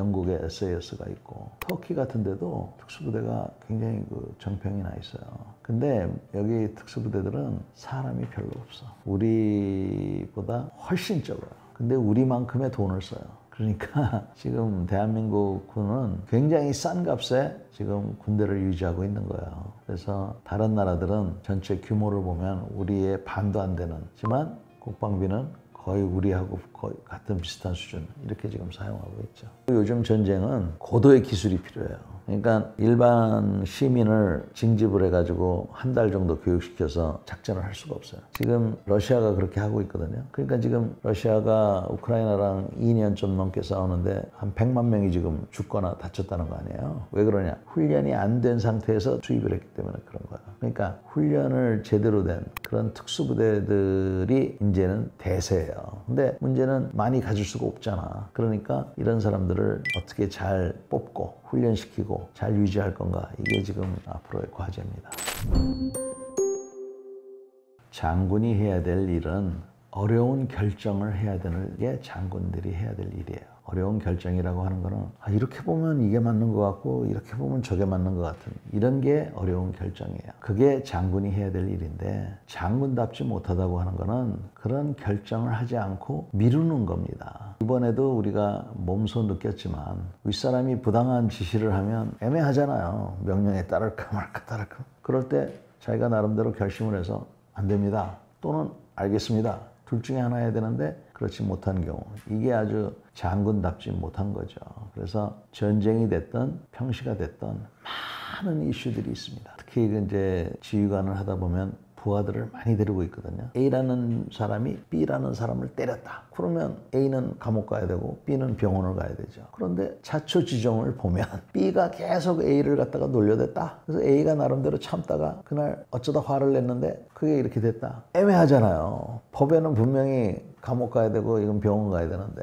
[SPEAKER 1] 영국에 SAS가 있고 터키 같은 데도 특수부대가 굉장히 그 정평이 나 있어요. 근데 여기 특수부대들은 사람이 별로 없어. 우리보다 훨씬 적어요. 근데 우리만큼의 돈을 써요. 그러니까 지금 대한민국 군은 굉장히 싼 값에 지금 군대를 유지하고 있는 거예요. 그래서 다른 나라들은 전체 규모를 보면 우리의 반도 안 되는, 하지만 국방비는 거의 우리하고 거의 같은 비슷한 수준 이렇게 지금 사용하고 있죠. 요즘 전쟁은 고도의 기술이 필요해요. 그러니까 일반 시민을 징집을 해가지고 한 달 정도 교육시켜서 작전을 할 수가 없어요. 지금 러시아가 그렇게 하고 있거든요. 그러니까 지금 러시아가 우크라이나랑 2년 좀 넘게 싸우는데 한 100만 명이 지금 죽거나 다쳤다는 거 아니에요. 왜 그러냐? 훈련이 안 된 상태에서 투입을 했기 때문에 그런 거예요. 그러니까 훈련을 제대로 된 그런 특수부대들이 이제는 대세예요. 근데 문제는 많이 가질 수가 없잖아. 그러니까 이런 사람들을 어떻게 잘 뽑고 훈련시키고 잘 유지할 건가, 이게 지금 앞으로의 과제입니다. 장군이 해야 될 일은 어려운 결정을 해야 되는 게 장군들이 해야 될 일이에요. 어려운 결정이라고 하는 거는 이렇게 보면 이게 맞는 것 같고 이렇게 보면 저게 맞는 것 같은, 이런 게 어려운 결정이에요. 그게 장군이 해야 될 일인데 장군답지 못하다고 하는 거는 그런 결정을 하지 않고 미루는 겁니다. 이번에도 우리가 몸소 느꼈지만 윗사람이 부당한 지시를 하면 애매하잖아요. 명령에 따를까 말까 따를까. 그럴 때 자기가 나름대로 결심을 해서 안 됩니다 또는 알겠습니다, 둘 중에 하나 해야 되는데 그렇지 못한 경우, 이게 아주 장군답지 못한 거죠. 그래서 전쟁이 됐든 평시가 됐든 많은 이슈들이 있습니다. 특히 이제 지휘관을 하다 보면 부하들을 많이 데리고 있거든요. A라는 사람이 B라는 사람을 때렸다. 그러면 A는 감옥 가야 되고 B는 병원을 가야 되죠. 그런데 자초지종을 보면 B가 계속 A를 갖다가 놀려댔다. 그래서 A가 나름대로 참다가 그날 어쩌다 화를 냈는데 그게 이렇게 됐다. 애매하잖아요. 법에는 분명히 감옥 가야 되고 이건 병원 가야 되는데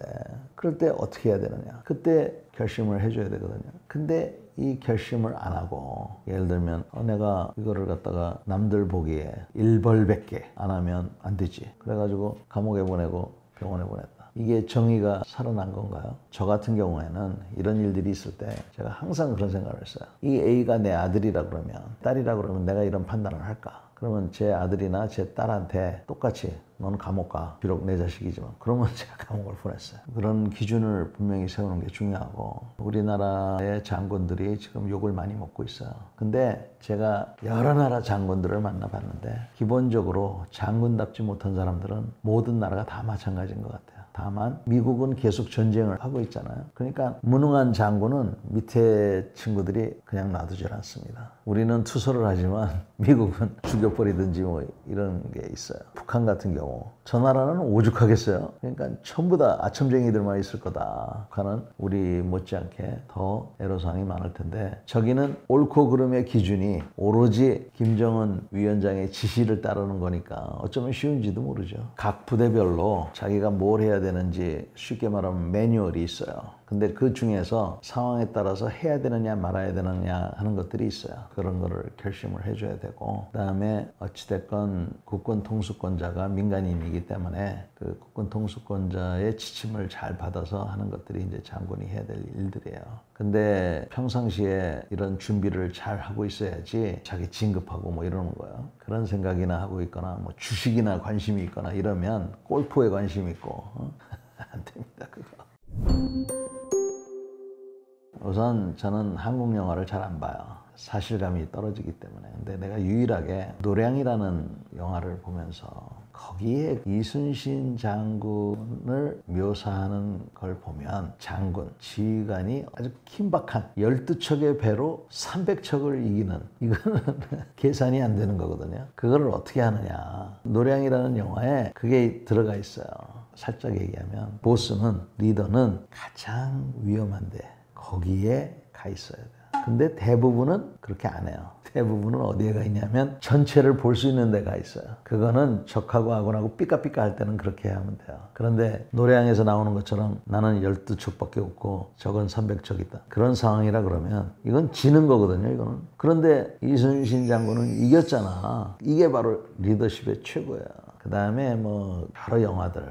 [SPEAKER 1] 그럴 때 어떻게 해야 되느냐. 그때 결심을 해줘야 되거든요. 근데 이 결심을 안 하고 예를 들면 내가 이거를 갖다가 남들 보기에 일벌백계 안 하면 안 되지. 그래가지고 감옥에 보내고 병원에 보냈다. 이게 정의가 살아난 건가요? 저 같은 경우에는 이런 일들이 있을 때 제가 항상 그런 생각을 했어요. 이 A가 내 아들이라 그러면, 딸이라 그러면 내가 이런 판단을 할까? 그러면 제 아들이나 제 딸한테 똑같이 너는 감옥 가. 비록 내 자식이지만. 그러면 제가 감옥을 보냈어요. 그런 기준을 분명히 세우는 게 중요하고, 우리나라의 장군들이 지금 욕을 많이 먹고 있어요. 근데 제가 여러 나라 장군들을 만나봤는데 기본적으로 장군답지 못한 사람들은 모든 나라가 다 마찬가지인 것 같아요. 다만 미국은 계속 전쟁을 하고 있잖아요. 그러니까 무능한 장군은 밑에 친구들이 그냥 놔두질 않습니다. 우리는 투서를 하지만 미국은 죽여버리든지 뭐 이런 게 있어요. 북한 같은 경우 저 나라는 오죽하겠어요. 그러니까 전부 다 아첨쟁이들만 있을 거다. 북한은 우리 못지않게 더 애로사항이 많을 텐데 저기는 옳고 그름의 기준이 오로지 김정은 위원장의 지시를 따르는 거니까 어쩌면 쉬운지도 모르죠. 각 부대별로 자기가 뭘 해야 되는지 쉽게 말하면 매뉴얼이 있어요. 근데 그 중에서 상황에 따라서 해야 되느냐 말아야 되느냐 하는 것들이 있어요. 그런 거를 결심을 해줘야 되고, 그다음에 어찌됐건 국군 통수권자가 민간인이기 때문에 그 국군 통수권자의 지침을 잘 받아서 하는 것들이 이제 장군이 해야 될 일들이에요. 근데 평상시에 이런 준비를 잘 하고 있어야지 자기 진급하고 뭐 이러는 거예요. 그런 생각이나 하고 있거나 뭐 주식이나 관심이 있거나 이러면 골프에 관심이 있고 안 됩니다, 그거. 우선 저는 한국 영화를 잘 안 봐요. 사실감이 떨어지기 때문에. 근데 내가 유일하게 노량이라는 영화를 보면서 거기에 이순신 장군을 묘사하는 걸 보면 장군, 지휘관이 아주 긴박한 12척의 배로 300척을 이기는, 이거는 계산이 안 되는 거거든요. 그거를 어떻게 하느냐. 노량이라는 영화에 그게 들어가 있어요. 살짝 얘기하면 보스는, 리더는 가장 위험한데 거기에 가 있어야 돼요. 근데 대부분은 그렇게 안 해요. 대부분은 어디에 가 있냐면 전체를 볼 수 있는 데가 있어요. 그거는 적하고 아군하고 삐까삐까 할 때는 그렇게 하면 돼요. 그런데 노래항에서 나오는 것처럼 나는 12척밖에 없고 적은 300척 있다. 그런 상황이라 그러면 이건 지는 거거든요, 이거는. 그런데 이순신 장군은 이겼잖아. 이게 바로 리더십의 최고야. 그 다음에 뭐 여러 영화들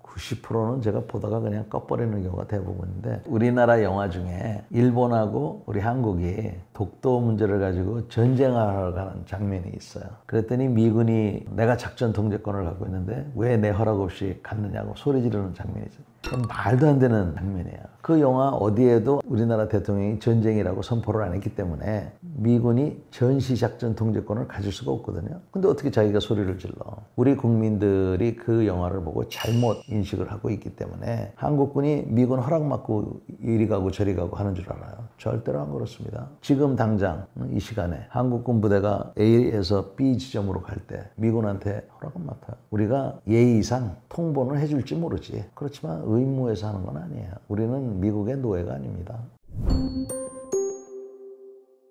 [SPEAKER 1] 90%는 제가 보다가 그냥 꺼버리는 경우가 대부분인데, 우리나라 영화 중에 일본하고 우리 한국이 독도 문제를 가지고 전쟁하러 가는 장면이 있어요. 그랬더니 미군이 내가 작전 통제권을 갖고 있는데 왜 내 허락 없이 갔느냐고 소리 지르는 장면이죠. 말도 안 되는 장면이에요. 그 영화 어디에도 우리나라 대통령이 전쟁이라고 선포를 안 했기 때문에 미군이 전시작전 통제권을 가질 수가 없거든요. 근데 어떻게 자기가 소리를 질러. 우리 국민들이 그 영화를 보고 잘못 인식을 하고 있기 때문에 한국군이 미군 허락 받고 이리 가고 저리 가고 하는 줄 알아요. 절대로 안 그렇습니다. 지금 당장 이 시간에 한국군 부대가 A에서 B 지점으로 갈 때 미군한테 허락은 맡아요. 우리가 예의상 통보는 해줄지 모르지. 그렇지만 의무에서 하는 건 아니에요. 우리는 미국의 노예가 아닙니다.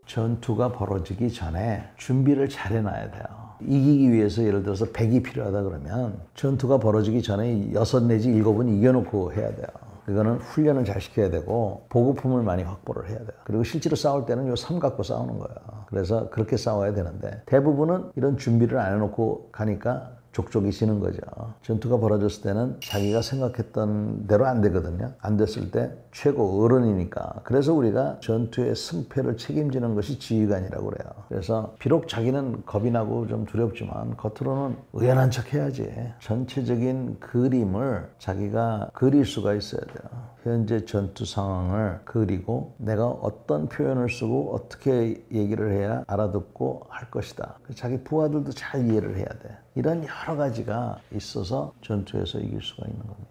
[SPEAKER 1] 전투가 벌어지기 전에 준비를 잘 해놔야 돼요. 이기기 위해서 예를 들어서 100이 필요하다 그러면 전투가 벌어지기 전에 6 내지 7은 이겨놓고 해야 돼요. 이거는 훈련을 잘 시켜야 되고 보급품을 많이 확보를 해야 돼요. 그리고 실제로 싸울 때는 요 3 갖고 싸우는 거예요. 그래서 그렇게 싸워야 되는데 대부분은 이런 준비를 안 해놓고 가니까 족족이 지는 거죠. 전투가 벌어졌을 때는 자기가 생각했던 대로 안 되거든요. 안 됐을 때 최고 어른이니까. 그래서 우리가 전투의 승패를 책임지는 것이 지휘관이라고 그래요. 그래서 비록 자기는 겁이 나고 좀 두렵지만 겉으로는 의연한 척 해야지. 전체적인 그림을 자기가 그릴 수가 있어야 돼요. 현재 전투 상황을 그리고 내가 어떤 표현을 쓰고 어떻게 얘기를 해야 알아듣고 할 것이다. 자기 부하들도 잘 이해를 해야 돼. 이런 여러 가지가 있어서 전투에서 이길 수가 있는 겁니다.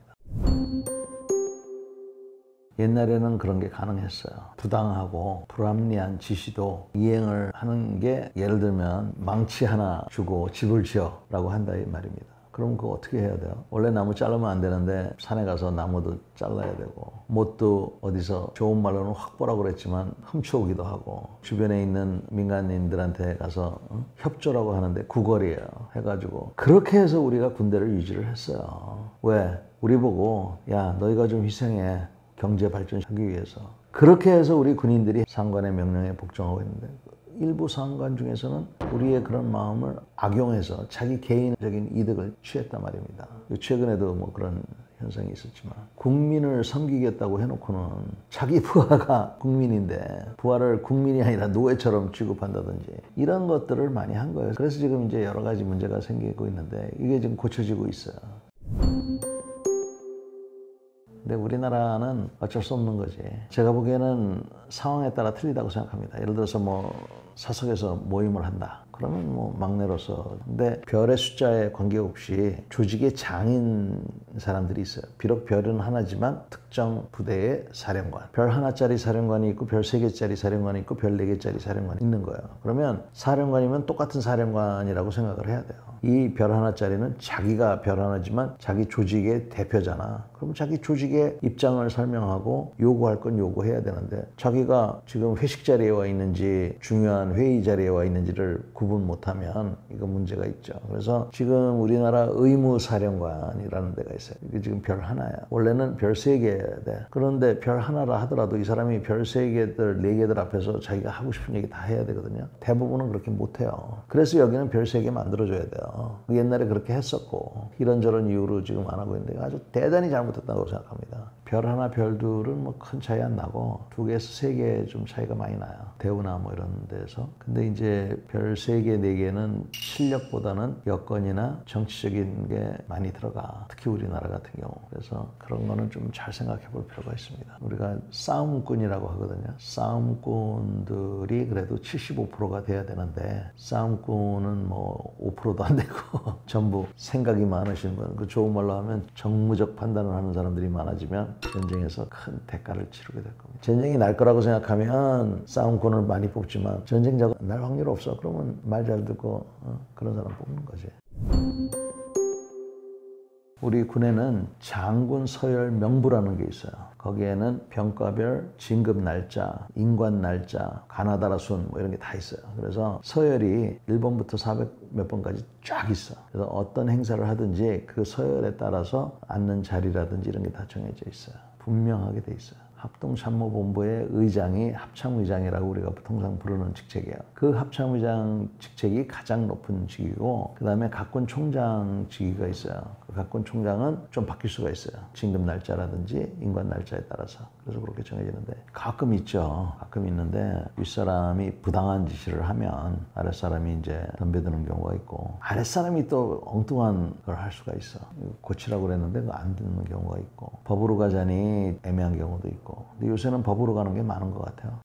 [SPEAKER 1] 옛날에는 그런 게 가능했어요. 부당하고 불합리한 지시도 이행을 하는 게, 예를 들면 망치 하나 주고 집을 지어라고 한다 이 말입니다. 그럼 그거 어떻게 해야 돼요? 원래 나무 자르면 안 되는데 산에 가서 나무도 잘라야 되고, 못도 어디서 좋은 말로는 확보라고 그랬지만 훔쳐오기도 하고, 주변에 있는 민간인들한테 가서 협조라고 하는데 구걸이에요 해가지고, 그렇게 해서 우리가 군대를 유지를 했어요. 왜? 우리 보고 야 너희가 좀 희생해, 경제 발전하기 위해서. 그렇게 해서 우리 군인들이 상관의 명령에 복종하고 있는데, 일부 상관 중에서는 우리의 그런 마음을 악용해서 자기 개인적인 이득을 취했단 말입니다. 최근에도 뭐 그런 현상이 있었지만, 국민을 섬기겠다고 해놓고는 자기 부하가 국민인데 부하를 국민이 아니라 노예처럼 취급한다든지 이런 것들을 많이 한 거예요. 그래서 지금 이제 여러 가지 문제가 생기고 있는데 이게 지금 고쳐지고 있어요. 근데 우리나라는 어쩔 수 없는 거지. 제가 보기에는 상황에 따라 틀리다고 생각합니다. 예를 들어서 뭐 사석에서 모임을 한다. 그러면 뭐 막내로서. 근데 별의 숫자에 관계없이 조직의 장인 사람들이 있어요. 비록 별은 하나지만 특정 부대의 사령관. 별 하나짜리 사령관이 있고 별 3개짜리 사령관이 있고 별 4개짜리 사령관이 있는 거예요. 그러면 사령관이면 똑같은 사령관이라고 생각을 해야 돼요. 이 별 하나짜리는 자기가 별 하나지만 자기 조직의 대표잖아. 그럼 자기 조직의 입장을 설명하고 요구할 건 요구해야 되는데 자기가 지금 회식 자리에 와 있는지 중요한 회의 자리에 와 있는지를 구분 못하면 이거 문제가 있죠. 그래서 지금 우리나라 의무사령관이라는 데가 있어요. 이게 지금 별 하나야. 원래는 별 3개여야 돼. 그런데 별 하나라 하더라도 이 사람이 별 3개들, 4개들 앞에서 자기가 하고 싶은 얘기 다 해야 되거든요. 대부분은 그렇게 못해요. 그래서 여기는 별 3개 만들어줘야 돼요. 옛날에 그렇게 했었고 이런저런 이유로 지금 안 하고 있는데 아주 대단히 잘못했다고 생각합니다. 별 하나, 별 둘은 뭐 큰 차이 안 나고 2개에서 3개 좀 차이가 많이 나요. 대우나 뭐 이런 데서. 근데 이제 별 3개, 4개는 실력보다는 여건이나 정치적인 게 많이 들어가. 특히 우리나라 같은 경우. 그래서 그런 거는 좀 잘 생각해 볼 필요가 있습니다. 우리가 싸움꾼이라고 하거든요. 싸움꾼들이 그래도 75%가 돼야 되는데 싸움꾼은 뭐 5%도 안 되고 전부 생각이 많으신 분, 그 좋은 말로 하면 정무적 판단을 하는 사람들이 많아지면 전쟁에서 큰 대가를 치르게 될 겁니다. 전쟁이 날 거라고 생각하면 싸움꾼을 많이 뽑지만 전쟁자가 날 확률 없어. 그러면 말 잘 듣고 그런 사람 뽑는 거지. 우리 군에는 장군 서열 명부라는 게 있어요. 거기에는 병과별, 진급 날짜, 임관 날짜, 가나다라 순 뭐 이런 게 다 있어요. 그래서 서열이 1번부터 400 몇 번까지 쫙 있어. 그래서 어떤 행사를 하든지 그 서열에 따라서 앉는 자리라든지 이런 게 다 정해져 있어요. 분명하게 돼 있어요. 합동참모본부의 의장이 합참의장이라고 우리가 통상 부르는 직책이에요. 그 합참의장 직책이 가장 높은 직이고 그 다음에 각군 총장 직위가 있어요. 그 각군 총장은 좀 바뀔 수가 있어요. 진급 날짜라든지 임관 날짜에 따라서. 그래서 그렇게 정해지는데 가끔 있죠. 가끔 있는데 윗사람이 부당한 지시를 하면 아랫사람이 이제 덤벼드는 경우가 있고 아랫사람이 또 엉뚱한 걸 할 수가 있어. 고치라고 그랬는데 그거 안 듣는 경우가 있고 법으로 가자니 애매한 경우도 있고 근데 요새는 법으로 가는 게 많은 것 같아요.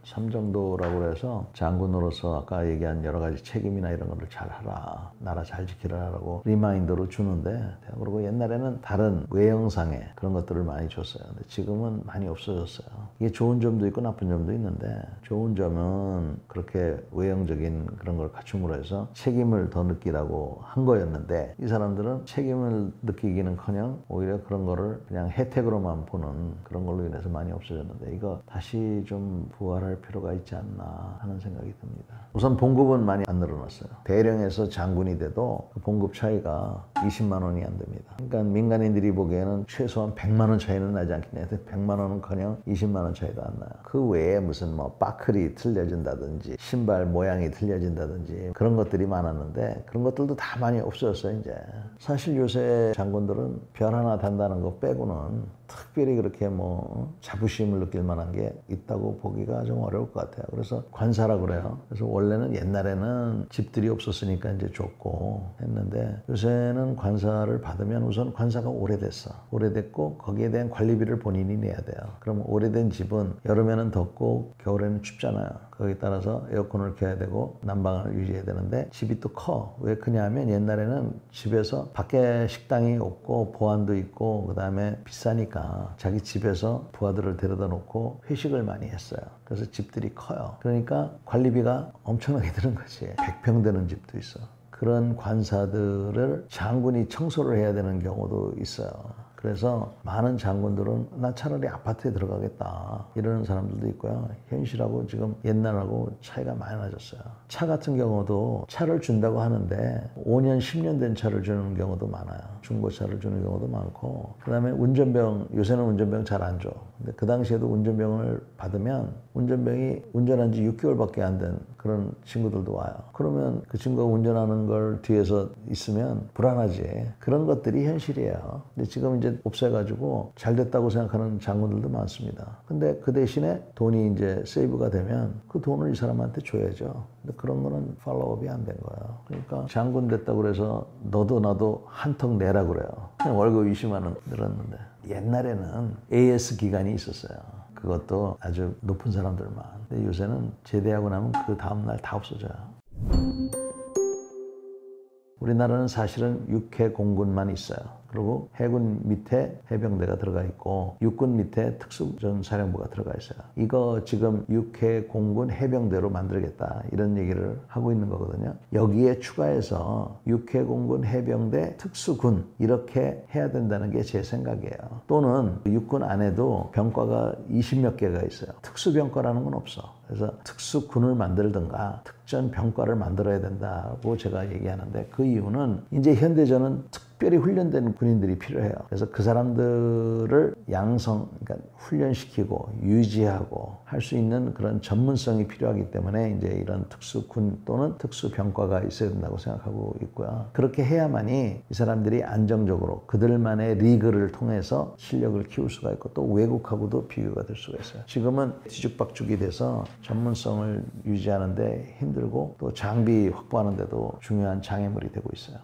[SPEAKER 1] 삼정도라고 해서 장군으로서 아까 얘기한 여러 가지 책임이나 이런 거를 잘 하라. 나라 잘 지키라라고 리마인더로 주는데 그리고 옛날에는 다른 외형상의 그런 것들을 많이 줬어요. 근데 지금은 많이 없어졌어요. 이게 좋은 점도 있고 나쁜 점도 있는데 좋은 점은 그렇게 외형적인 그런 걸 갖춤으로 해서 책임을 더 느끼라고 한 거였는데 이 사람들은 책임을 느끼기는커녕 오히려 그런 거를 그냥 혜택으로만 보는 그런 걸로 인해서 많이 없어졌는데 이거 다시 좀 부활할 필요가 있지 않나 하는 생각이 듭니다. 우선 봉급은 많이 안 늘어났어요. 대령에서 장군이 돼도 그 봉급 차이가 20만 원이 안 됩니다. 그러니까 민간인들이 보기에는 최소한 100만 원 차이는 나지 않겠냐. 100만 원은커녕 20만 원 차이도 안 나요. 그 외에 무슨 뭐 빠클이 틀려진다든지 신발 모양이 틀려진다든지 그런 것들이 많았는데 그런 것들도 다 많이 없어졌어요. 이제 사실 요새 장군들은 별 하나 단다는 거 빼고는 특별히 그렇게 뭐 자부심을 느낄 만한 게 있다고 보기가 좀 어려울 것 같아요. 그래서 관사라고 그래요. 그래서 원래는 옛날에는 집들이 없었으니까 이제 좋고 했는데 요새는 관사를 받으면 우선 관사가 오래됐어. 오래됐고 거기에 대한 관리비를 본인이 내야 돼요. 그럼 오래된 집은 여름에는 덥고 겨울에는 춥잖아요. 거기에 따라서 에어컨을 켜야 되고 난방을 유지해야 되는데 집이 또 커. 왜 크냐면 옛날에는 집에서 밖에 식당이 없고 보안도 있고 그 다음에 비싸니까 자기 집에서 부하들을 데려다 놓고 회식을 많이 했어요. 그래서 집들이 커요. 그러니까 관리비가 엄청나게 드는 거지. 100평 되는 집도 있어. 그런 관사들을 장군이 청소를 해야 되는 경우도 있어요. 그래서 많은 장군들은 나 차라리 아파트에 들어가겠다 이러는 사람들도 있고요. 현실하고 지금 옛날하고 차이가 많이 나졌어요. 차 같은 경우도 차를 준다고 하는데 5년, 10년 된 차를 주는 경우도 많아요. 중고차를 주는 경우도 많고 그 다음에 운전병, 요새는 운전병 잘 안 줘. 근데 그 당시에도 운전병을 받으면 운전병이 운전한 지 6개월밖에 안 된 그런 친구들도 와요. 그러면 그 친구가 운전하는 걸 뒤에서 있으면 불안하지. 그런 것들이 현실이에요. 근데 지금 이제 없애가지고 잘 됐다고 생각하는 장군들도 많습니다. 근데 그 대신에 돈이 이제 세이브가 되면 그 돈을 이 사람한테 줘야죠. 근데 그런 거는 팔로우업이 안 된 거예요. 그러니까 장군 됐다고 그래서 너도 나도 한턱 내라 그래요. 그냥 월급 20만 원 늘었는데 옛날에는 AS 기간이 있었어요. 그것도 아주 높은 사람들만. 근데 요새는 제대하고 나면 그 다음날 다 없어져요. 우리나라는 사실은 육해 공군만 있어요. 그리고 해군 밑에 해병대가 들어가 있고 육군 밑에 특수전사령부가 들어가 있어요. 이거 지금 육해 공군 해병대로 만들겠다 이런 얘기를 하고 있는 거거든요. 여기에 추가해서 육해 공군 해병대 특수군 이렇게 해야 된다는 게 제 생각이에요. 또는 육군 안에도 병과가 20몇 개가 있어요. 특수병과라는 건 없어. 그래서 특수군을 만들든가 특전병과를 만들어야 된다고 제가 얘기하는데 그 이유는 이제 현대전은 특별히 훈련된 군인들이 필요해요. 그래서 그 사람들을 그러니까 훈련시키고 유지하고 할 수 있는 그런 전문성이 필요하기 때문에 이제 이런 특수군 또는 특수병과가 있어야 된다고 생각하고 있고요. 그렇게 해야만이 이 사람들이 안정적으로 그들만의 리그를 통해서 실력을 키울 수가 있고 또 외국하고도 비교가 될 수가 있어요. 지금은 뒤죽박죽이 돼서 전문성을 유지하는데 힘들고 또 장비 확보하는 데도 중요한 장애물이 되고 있어요.